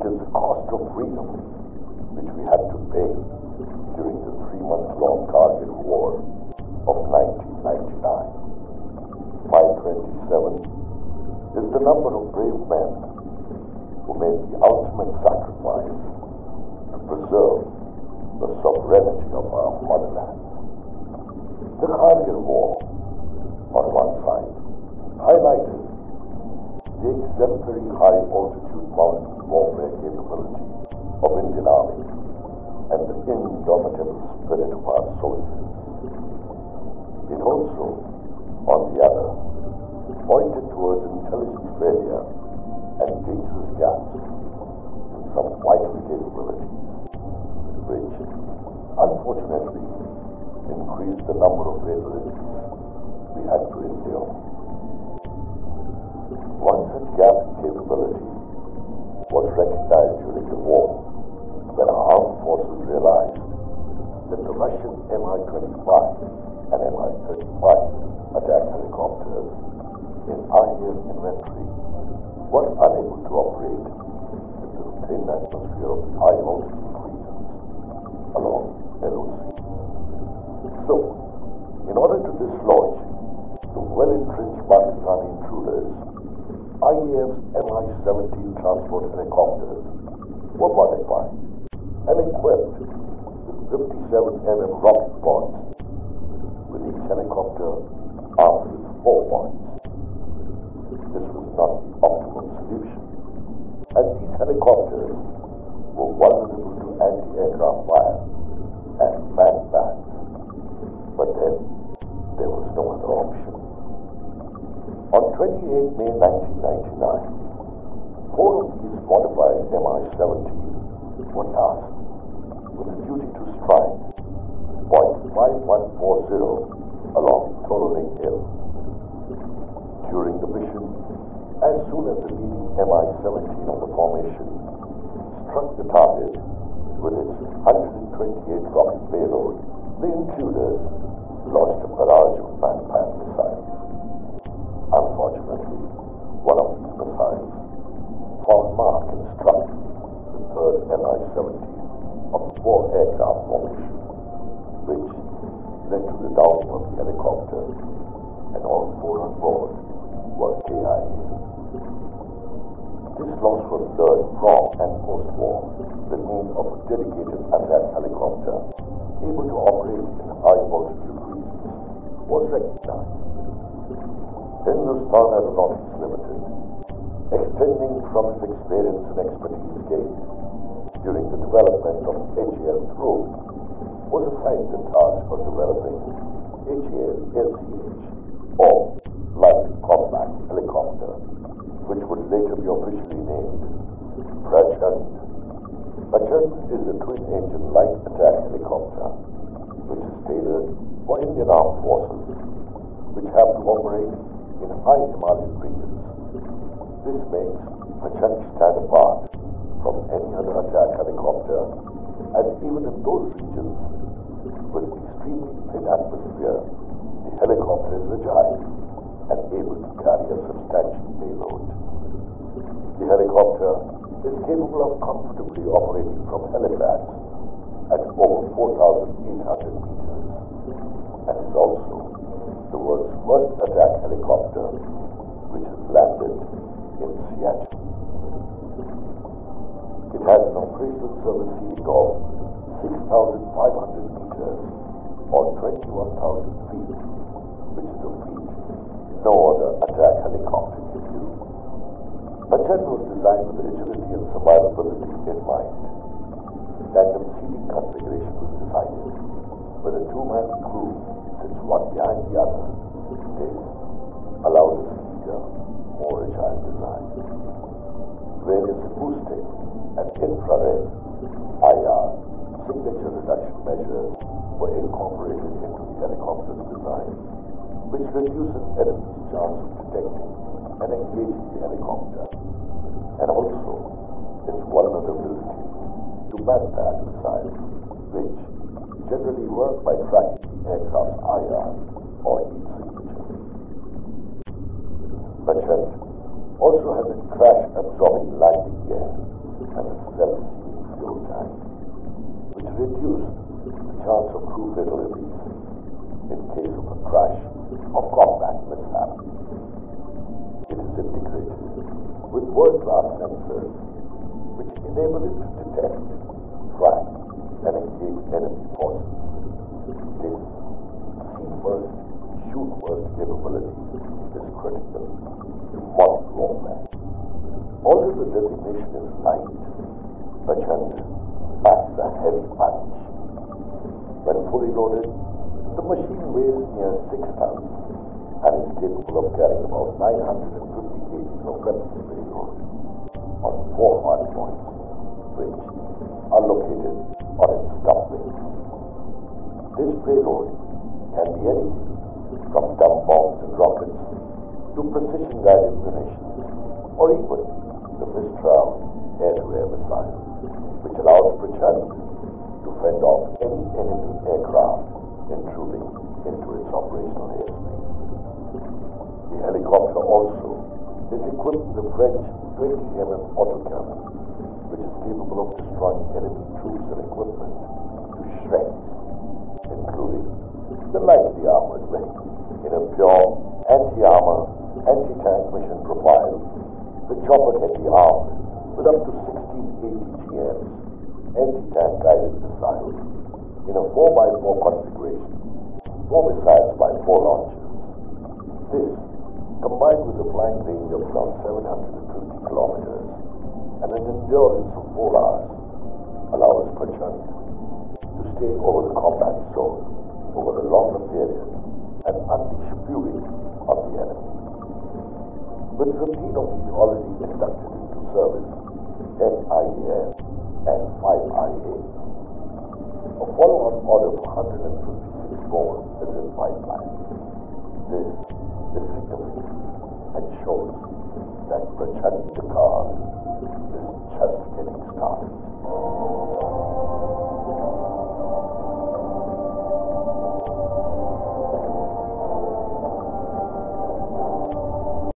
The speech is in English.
It is the cost of freedom which we had to pay during the 3-month-long Kargil War of 1999. 527 is the number of brave men who made the ultimate sacrifice to preserve the sovereignty of our motherland. The Kargil War, on one side, highlighted the exemplary high-altitude mountain warfare capability of Indian Army and the indomitable spirit of our soldiers. It also, on the other, pointed towards intelligence failure and dangerous gaps in some vital capabilities, which, unfortunately, increased the number of fatalities we had to endure. One such gap in capability was recognized during the war when our armed forces realized that the Russian Mi-25 and Mi-35 attack helicopters in IAF inventory were unable to operate in the thin atmosphere of the high altitude regions along LOC. So, in order to dislodge the well-entrenched Pakistani intruders, IAF's Mi-17 transport helicopters were modified and equipped with 57mm rocket pods, with each helicopter armed with 4 pods. This was not the optimum solution, as these helicopters were vulnerable to anti-aircraft fire and man bats. But then, there was no other option. On 28 May 1999, 4 of these modified Mi-17 were tasked with the duty to strike point 5140 along Tololing Hill. During the mission, as soon as the leading Mi-17 of the formation struck the target with its 128 rocket payload, the intruders launched a barrage of man-pan missiles. Unfortunately, one of these missiles found mark and struck the third Mi-17 of the 4-aircraft formation, which led to the downing of the helicopter, and all 4 on board were KIA. This loss was learned from and post-war. The need of a dedicated attack helicopter able to operate in high-altitude regions was recognized. Hindustan Aeronautics Limited, extending from its experience and expertise gained during the development of HAL Through, was assigned the task of developing HAL LCH, or Light Combat Helicopter, which would later be officially named Prachand. Prachand is a twin-engine light attack helicopter, which is tailored for Indian Armed Forces, which have to operate in high Himalayan regions. This makes Prachand stand apart from any other attack helicopter, as even in those regions with extremely thin atmosphere, the helicopter is agile and able to carry a substantial payload. The helicopter is capable of comfortably operating from helipads at over 4,800 meters and is also the world's first attack helicopter which has landed in Seattle. It has an operational service ceiling of 6,500 meters or 21,000 feet, which is a feat no other attack helicopter can do. Prachand was designed with agility and survivability in mind. Tandem seating configuration was decided, with a 2-man crew sits one behind the other. This allowed a sleeker, more agile design. Various acoustic and infrared IR signature reduction measures were incorporated into the helicopter's design, which reduces enemy's chance of detecting and engaging the helicopter, and also its vulnerability to man-pack missiles, which generally work by tracking the aircraft's IR or heat signature. Prachand also has a crash-absorbing landing gear and a sensors which enable it to detect, track, and engage enemy forces. This see-first, shoot-first capability is critical to modern warfare. Although the designation is light, Prachand packs a heavy punch. When fully loaded, the machine weighs near 6 tons and is capable of carrying about 950 kgs of weapons payload on 4 hard points, which are located on its stub wings. This payload can be anything from dumb bombs and rockets to precision-guided munitions, or even the Mistral air-to-air missile, which allows Prachand to fend off any enemy aircraft intruding into its operational airspace. The helicopter also is equipped with a French 20 mm autocannon, which is capable of destroying enemy troops and equipment to shreds, including the lightly armored wing. In a pure anti-armor, anti-tank mission profile, the chopper can be armed with up to 16 ATGMs, anti-tank guided missiles, in a 4x4 configuration, 4 missiles by 4 launchers. This, combined with a flying range of around 750 kilometers and an endurance of 4 hours, allows Prachand to stay over the combat zone over a longer period and unleash fury on the enemy. With 15 of these already inducted into service at IAF and 5 IA, a follow-on order for 156 more is in pipeline. This is significant and shows that Prachand